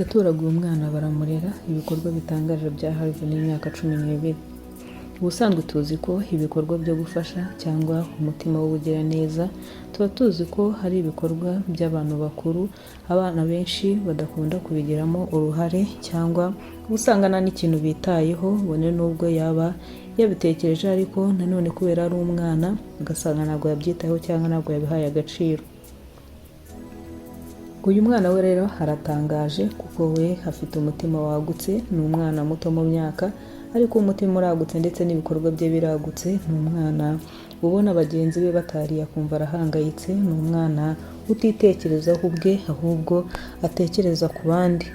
yatoraguye umwana baramurera. Ibikorwa bitangaje bya Harvey n'imyaka 12. Ubusanzwe tuzi ko ibikorwa byo gufasha cyangwa umutima w'ubugiraneza, tuba tuzi ko hari ibikorwa by'abantu bakuru abana benshi badakunda kubigiramo uruhare, cyangwa usanga nta n'ikintu bitayeho bone nubwo yaba yabitekereje, ariko nanone kubera ari umwana ugasanga ntabwo yabyitayeho cyangwa ntabwo yabihaye agaciro. Uyu mwana we rero aratangaje kuko we afite umutima wagutse. Ni umwana muto mu myaka, ariko umutima uragutse ndetse n'ibikorwa bye biragutse. Ni umwana ubona bagenzi be batariye akumva arahangayitse. Ni umwana utitekerezaho ubwe, ahubwo atekereza ku bandi.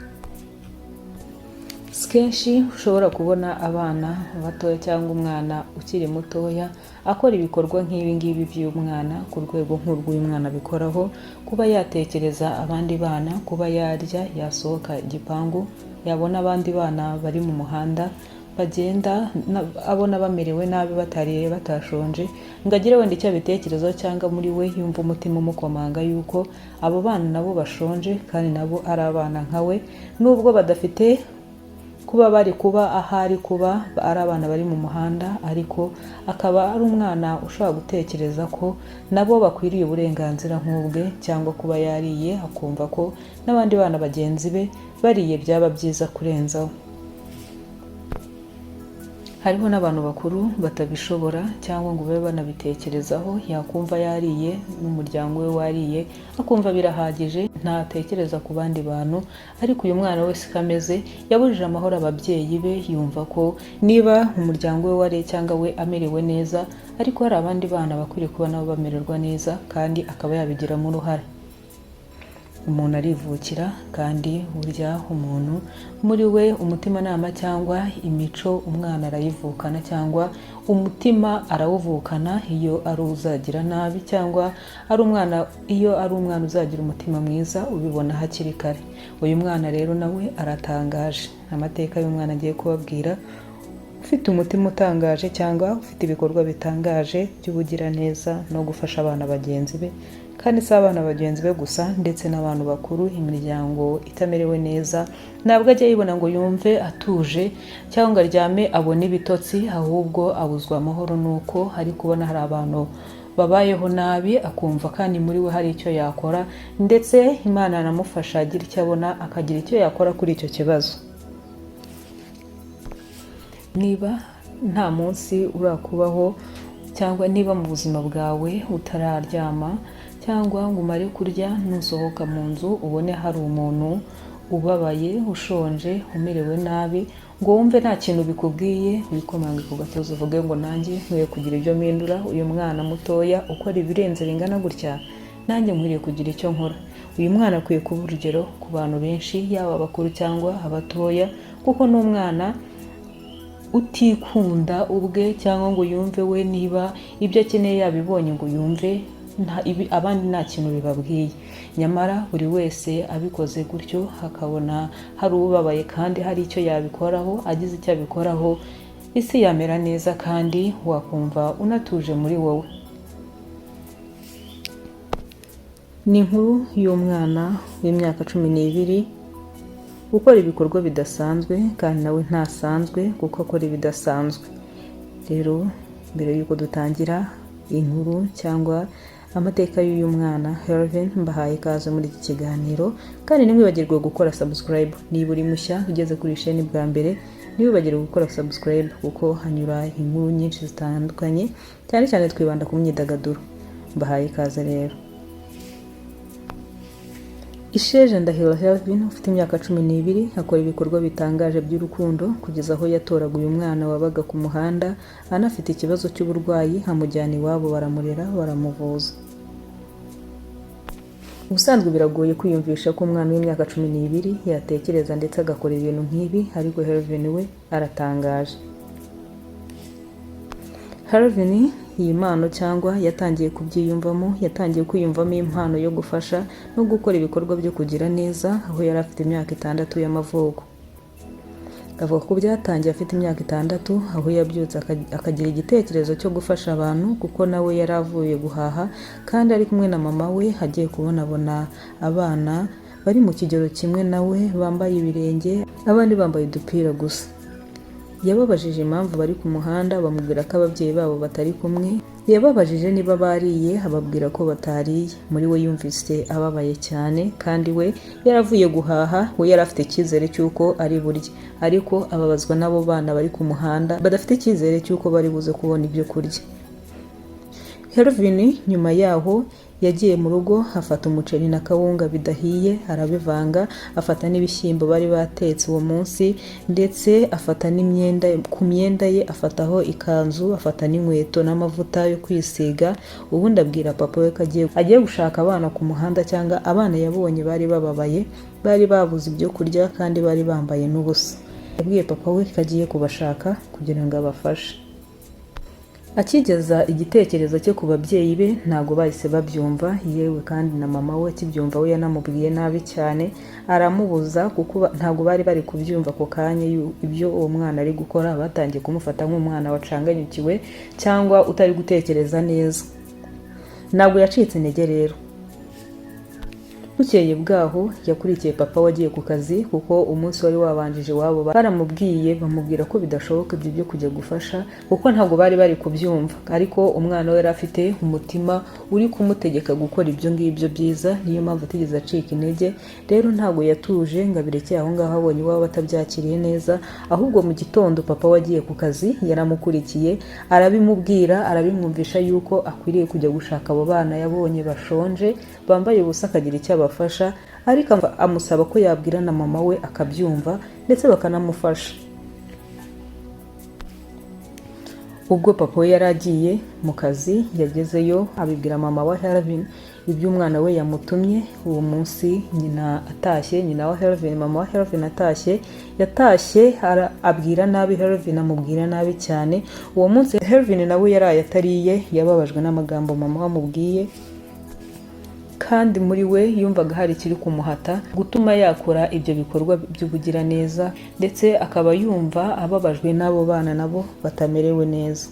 Kenshi ushobora kubona abana batoya cyangwa umwana ukiri mutoya akora ibikorwa nk'ibi ngibi by'umwana ku rwego nk'urw'uyu mwana bikoraho, kuba yatekereza abandi bana, kuba yarya, yasohoka igipangu, yabona abandi bana bari mu muhanda bagenda abona bamerewe nabi, batariye, batashonje, ngo agire wenda icyo abitekerezaho, cyangwa muri we yumva umutima umukomanga yuko abo bana nabo bashonje kandi nabo ari abana nka we, nubwo badafite kuba bari kuba ahari kuba ari abana bari mu muhanda, ariko akaba ari umwana ushobora gutekereza ko nabo bakwiriye uburenganzira nk'ubwe, cyangwa kuba yariye akumva ko n'abandi bana bagenzi be bariye byaba byiza kurenzaho. Hariho n'abantu bakuru batabishobora cyangwa ngo babe banabitekerezaho, yakumva yariye n'umuryango we wariye akumva birahagije, ntatekereza ku bandi bantu. Ariko uyu mwana wese kameze yabujije amahoro ababyeyi be, yumva ko niba umuryango we wariye cyangwa we amerewe neza, ariko hari abandi bana bakwiriye kuba nabo bamererwa neza, kandi akaba yabigiramo uruhare. Umuntu arivukira, kandi burya umuntu muri we umutimanama cyangwa imico umwana arayivukana, cyangwa umutima arawuvukana iyo ari uzagira nabi, cyangwa ari umwana iyo ari umwana uzagira umutima mwiza, ubibona hakiri kare. Uyu mwana rero nawe aratangaje. Amateka y'umwana agiye kubabwira, ufite umutima utangaje cyangwa ufite ibikorwa bitangaje by'ubugiraneza no gufasha abana bagenzi be, kandi si abana bagenzi be gusa, ndetse n'abantu bakuru, imiryango itamerewe neza. Ntabwo ajya yibona ngo yumve atuje cyangwa aryame abone ibitotsi, ahubwo abuzwa amahoro nuko ari kubona hari abantu babayeho nabi, akumva kandi muri we hari icyo yakora, ndetse Imana yanamufasha agira icyo abona, akagira icyo yakora kuri icyo kibazo. Niba nta munsi urakubaho, cyangwa niba mu buzima bwawe utararyama cyangwa ngo umare kurya, nusohoka mu nzu ubone hari umuntu ubabaye, ushonje, umerewe nabi, ngo wumve nta kintu bikubwiye, wikomange ku gatuza uvuge ngo nanjye nkwiye kugira ibyo mpindura. Uyu mwana mutoya ukora ibirenze bingana gutya, nanjye nkwiriye kugira icyo nkora. Uyu mwana akwiye kuba urugero ku bantu benshi, yaba abakuru cyangwa abatoya, kuko ni umwana utikunda ubwe, cyangwa ngo yumve we niba ibyo akeneye yabibonye ngo yumve abandi nta kintu bibabwiye. Nyamara buri wese abikoze gutyo, hakabona hari ubabaye kandi hari icyo yabikoraho, agize icyo abikoraho, isi yamera neza kandi wakumva unatuje muri wowe. Ni inkuru y'umwana w'imyaka 12 ukora ibikorwa bidasanzwe, kandi nawe ntasanzwe kuko akora ibidasanzwe. Rero mbere y'uko dutangira inkuru cyangwa amateka y'uyu mwana Harvey, mbahaye ikaze muri iki kiganiro, kandi ntimwibagirwe gukora subscribe niba uri mushya ugeze kuri chaîne bwa mbere. Ntiwibagirwe gukora subscribe kuko hanyura inkuru nyinshi zitandukanye, cyane cyane twibanda ku myidagaduro. Mbahaye ikaze rero. Isheja Ndahiro Harvey ufite imyaka 12 akora ibikorwa bitangaje by'urukundo, kugeza aho yatoraguye umwana wabaga ku muhanda anafite ikibazo cy'uburwayi, amujyana iwabo baramurera, baramuvuza. Ubusanzwe biragoye kwiyumvisha ko umwana w'imyaka 12 yatekereza ndetse agakora ibintu nk'ibi, ariko Harvey we aratangaje. Harvey iyi mpano cyangwa yatangiye kubyiyumvamo, yatangiye kwiyumvamo impano yo gufasha no gukora ibikorwa byo kugira neza aho yari afite imyaka 6 y'amavuko. Avuga ko byatangiye afite imyaka 6 aho yabyutse akagira igitekerezo cyo gufasha abantu, kuko nawe yari avuye guhaha kandi ari kumwe na mama we, hagiye kubonabona abana bari mu kigero kimwe nawe bambaye ibirenge, abandi bambaye udupira gusa. Yababajije impamvu bari ku muhanda, bamubwira ko ababyeyi babo batari kumwe. Yababajije niba bariye, ababwira ko batariye. Muri we yumvise ababaye cyane, kandi we yaravuye guhaha, we yari afite icyizere cy'uko ari burye, ariko ababazwa n'abo bana bari ku muhanda badafite icyizere cy'uko bari buze kubona ibyo kurya. Helvin nyuma yaho yagiye mu rugo, afata umuceri na kawunga bidahiye, arabivanga, afata n'ibishyimbo bari batetse uwo munsi, ndetse afata n'imyenda, ku myenda ye afataho ikanzu, afata n'inkweto n'amavuta yo kwisiga. Ubundi abwira papa we ko agiye gushaka abana ku muhanda, cyangwa abana yabonye bari bababaye, bari babuze ibyo kurya kandi bari bambaye n'ubusa. Yabwiye papa we ko agiye kubashaka kugira ngo abafashe. Akigeza igitekerezo cye ku babyeyi be ntago bahise babyumva, yewe kandi na mama we akibyumva we yanamubwiye nabi cyane, aramubuza kuko ntago bari kubyumva ako kanya ibyo uwo mwana ari gukora. Batangiye kumufata nk'umwana wacanganyukiwe cyangwa utari gutekereza neza. Ntabwo yacitse intege rero. Bukeye bwaho yakurikiye papa wagiye ku kazi, kuko umunsi wari wabanjije wabo baramubwiye, bamubwira ko bidashoboka ibyo byo kujya gufasha, kuko ntabwo bari kubyumva. Ariko umwana we yari afite umutima uri kumutegeka gukora ibyo ngibyo byiza, niyo mpamvu atigeze acika intege. Rero ntabwo yatuje ngo abirekeye aho ngaho abonye iwabo batabyakiriye neza, ahubwo mu gitondo papa wagiye ku kazi yaramukurikiye, arabimubwira, arabimwumvisha yuko akwiriye kujya gushaka abo bana yabonye bashonje, bambaye ubusa, akagira icyo abafasha, ariko amusaba ko yabwira na mama we akabyumva ndetse bakanamufasha. Ubwo papa we yari agiye mu kazi, yagezeyo abibwira mama wa Helvin ibyo umwana we yamutumye. Uwo munsi nyina atashye, nyina wa Helvin, mama wa Helvin yatashye abwira nabi Helvin, amubwira nabi cyane. Uwo munsi Helvin nawe yaraye atariye, yababajwe n'amagambo mama wamubwiye, kandi muri we yumvaga hari ikiri kumuhata gutuma yakora ibyo bikorwa by'ubugira neza, ndetse akaba yumva ababajwe n'abo bana nabo batamerewe neza.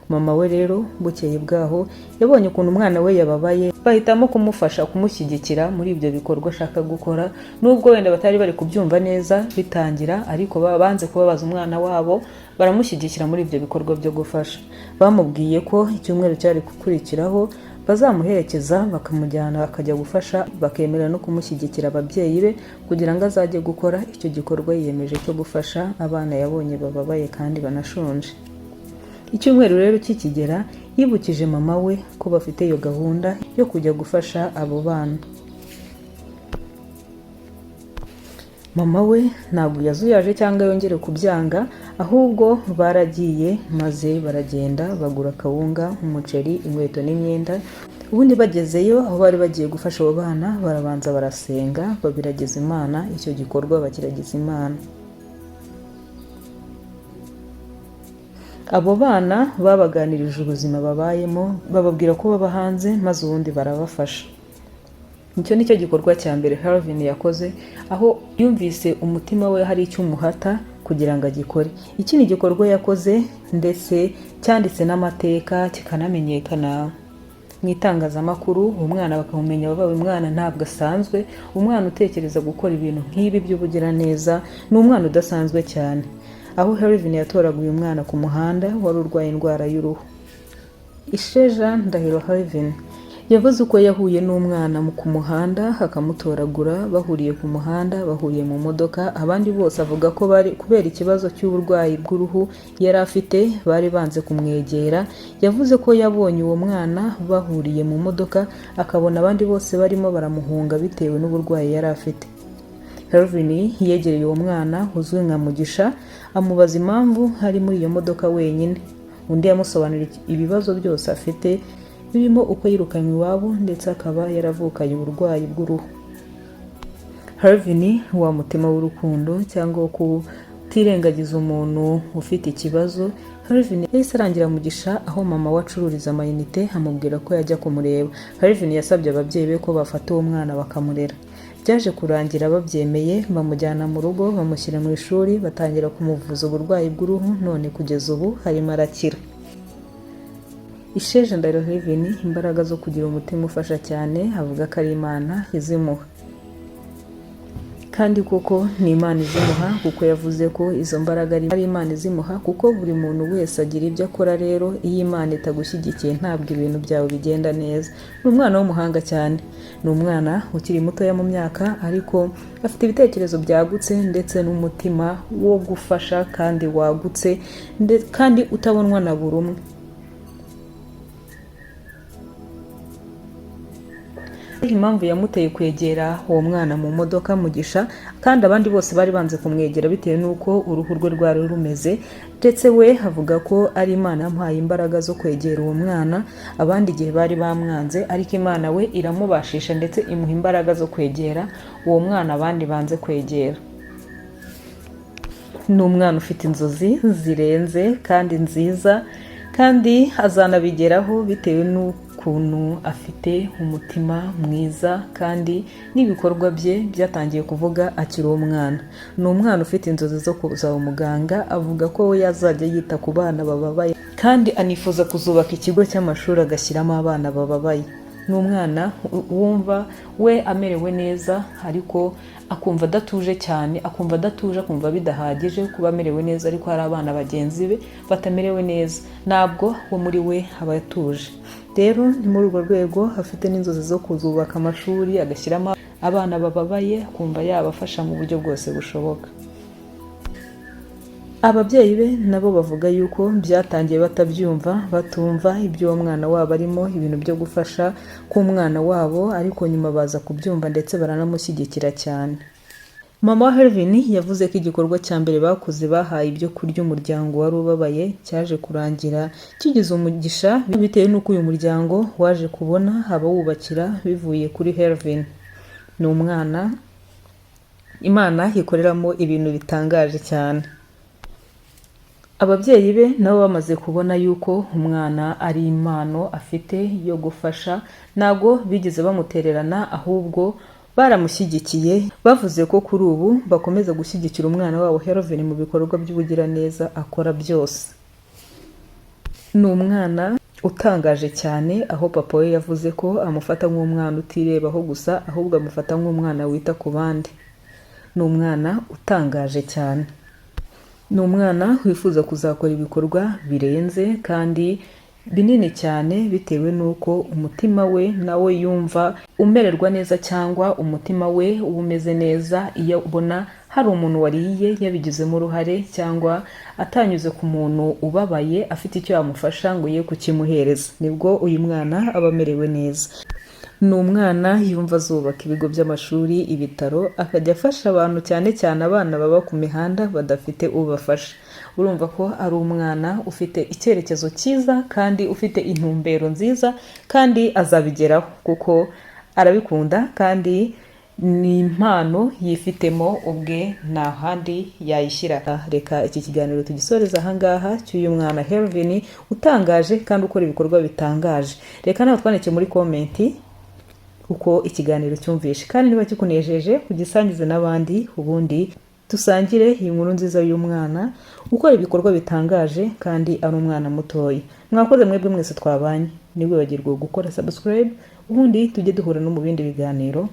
Mama we rero bukeye bwaho yabonye ukuntu umwana we yababaye, bahitamo kumufasha, kumushyigikira muri ibyo bikorwa ashaka gukora. Nubwo wenda batari bari kubyumva neza bitangira, ariko banze kubabaza umwana wabo, baramushyigikira muri ibyo bikorwa byo gufasha. Bamubwiye ko icyumweru cyari gukurikiraho bazamuherekeza, bakamujyana akajya gufasha, bakemera no kumushyigikira ababyeyi be kugira ngo azajye gukora icyo gikorwa yiyemeje cyo gufasha abana yabonye bababaye kandi banashonje. Icyumweru rero kikigera, yibukije mama we ko bafite iyo gahunda yo kujya gufasha abo bana. Mama we ntabwo yazuyaje cyangwa yongere kubyanga, ahubwo baragiye maze baragenda bagura kawunga, umuceri, inkweto n'imyenda. Ubundi bagezeyo aho bari bagiye gufasha abo bana, barabanza barasenga, babiragiza Imana, icyo gikorwa bakiragiza Imana. Abo bana babaganirije ubuzima babayemo, bababwira ko baba hanze, maze ubundi barabafasha. Icyo nicyo gikorwa cya mbere Helvin yakoze, aho yumvise umutima we hari icyo umuhata kugira ngo agikore. Iki ni igikorwa yakoze ndetse cyanditse n'amateka, kikanamenyekana mu itangazamakuru. Umwana bakamumenya, babaye umwana ntabwo asanzwe, umwana utekereza gukora ibintu nk'ibi by'ubugira neza, ni umwana udasanzwe cyane. Aho Helvin yatoraguye umwana ku muhanda wari urwaye indwara y'uruhu. Isheja Ndahiro Helvin yavuze uko yahuye n'umwana ku muhanda akamutoragura, bahuriye ku muhanda, bahuriye mu modoka. Abandi bose avuga ko bari kubera ikibazo cy'uburwayi bw'uruhu yari afite, bari banze kumwegera. Yavuze ko yabonye uwo mwana bahuriye mu modoka, akabona abandi bose barimo baramuhunga bitewe n'uburwayi yari afite. Helvin yegereye uwo mwana uzwi nka Mugisha, amubaza impamvu ari muri iyo modoka wenyine. Undi yamusobanurira ibibazo byose afite, birimo uko yirukanywe iwabo ndetse akaba yaravukanye uburwayi bw'uruhu. Helvin wa mutima w'urukundo cyangwa wo kutirengagiza umuntu ufite ikibazo, Helvin yahise arangira Mugisha aho mama we acururiza amayinite, amubwira ko yajya kumureba. Helvin yasabye ababyeyi be ko bafata uwo mwana bakamurera. Byaje kurangira babyemeye, bamujyana mu rugo, bamushyira mu ishuri, batangira kumuvuza uburwayi bw'uruhu, none kugeza ubu harimo arakira. Isheja Ndahiro Helvin imbaraga zo kugira umutima ufasha cyane, avuga ko ari Imana izimuha. kandi koko ni Imana izimuha, kuko yavuze ko izo mbaraga ari Imana izimuha, kuko buri muntu wese agira ibyo akora. Rero iyo Imana itagushyigikiye ntabwo ibintu byawe bigenda neza. Ni umwana w'umuhanga cyane, ni umwana ukiri mutoya mu myaka, ariko afite ibitekerezo byagutse ndetse n'umutima wo gufasha kandi wagutse, kandi utabonwa na buri umwe. Impamvu yamuteye kwegera uwo mwana mu modoka Mugisha, kandi abandi bose bari banze kumwegera bitewe n'uko uruhu rwe rwari rumeze, ndetse we avuga ko ari Imana yamuhaye imbaraga zo kwegera uwo mwana. Abandi igihe bari bamwanze, ariko Imana we iramubashisha ndetse imuha imbaraga zo kwegera uwo mwana abandi banze kwegera. Ni umwana ufite inzozi zirenze kandi nziza, kandi azanabigeraho bitewe n'ukuntu afite umutima mwiza, kandi n'ibikorwa bye byatangiye kuvuga akiri umwana. Ni umwana ufite inzozi zo kuzaba umuganga, avuga ko we yazajya yita ku bana bababaye, kandi anifuza kuzubaka ikigo cy'amashuri agashyiramo abana bababaye. Ni umwana wumva we amerewe neza, ariko akumva adatuje cyane, akumva bidahagije kuba amerewe neza, ariko hari abana bagenzi be batamerewe neza, ntabwo wo muri we aba atuje. Rero ni muri urwo rwego afite n'inzozi zo kuzubaka amashuri agashyiramo abana bababaye, akumva yabafasha mu buryo bwose bushoboka. Ababyeyi be nabo bavuga yuko byatangiye batabyumva, batumva ibyo uwo mwana wabo arimo, ibintu byo gufasha k'umwana wabo, ariko nyuma baza kubyumva ndetse baranamushyigikira cyane. Mama wa Hervin yavuze ko igikorwa cya mbere bakoze bahaye ibyo kurya umuryango wari ubabaye cyaje kurangira kigize umugisha, bitewe n'uko uyu muryango waje kubona abawubakira bivuye kuri Hervin. Ni umwana Imana ikoreramo ibintu bitangaje cyane. Ababyeyi be nabo bamaze kubona yuko umwana ari impano afite yo gufasha, ntago bigeze bamutererana, ahubwo baramushyigikiye, bavuze ko kuri ubu bakomeza gushyigikira umwana wabo Hervin mu bikorwa by'ubugiraneza akora byose. Ni umwana utangaje cyane, aho papa we yavuze ko amufata nk'umwana utirebaho gusa, ahubwo amufata nk'umwana wita ku bandi. Ni umwana utangaje cyane. Ni umwana wifuza kuzakora ibikorwa birenze kandi binini cyane, bitewe n'uko umutima we nawe yumva umererwa neza, cyangwa umutima we umeze neza iyo ubona hari umuntu wariye yabigizemo uruhare, cyangwa atanyuze ku muntu ubabaye afite icyo yamufasha ngo ye kukimuhereza, nibwo uyu mwana aba amerewe neza. Ni umwana yumva azubaka ibigo by'amashuri, ibitaro, akajya afasha abantu, cyane cyane abana baba ku mihanda badafite ubafasha. Urumva ko ari umwana ufite icyerekezo cyiza kandi ufite intumbero nziza, kandi azabigeraho kuko arabikunda, kandi ni impano yifitemo ubwe, nta handi yayishyira. Reka iki kiganiro tugisoreza ahangaha cy'uyu mwana Hervin utangaje kandi ukora ibikorwa bitangaje. Reka nawe twandike muri komenti uko ikiganiro cyumvishe, kandi niba kikunejeje kugisangize n'abandi, ubundi dusangire iyi nkuru nziza y'umwana ukora ibikorwa bitangaje kandi ari umwana mutoya. Mwakoze mwebwe mwese twabanye, ntiwibagirwe gukora subscribe, ubundi tujye duhura no mu bindi biganiro.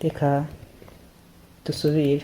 Reka dusubire.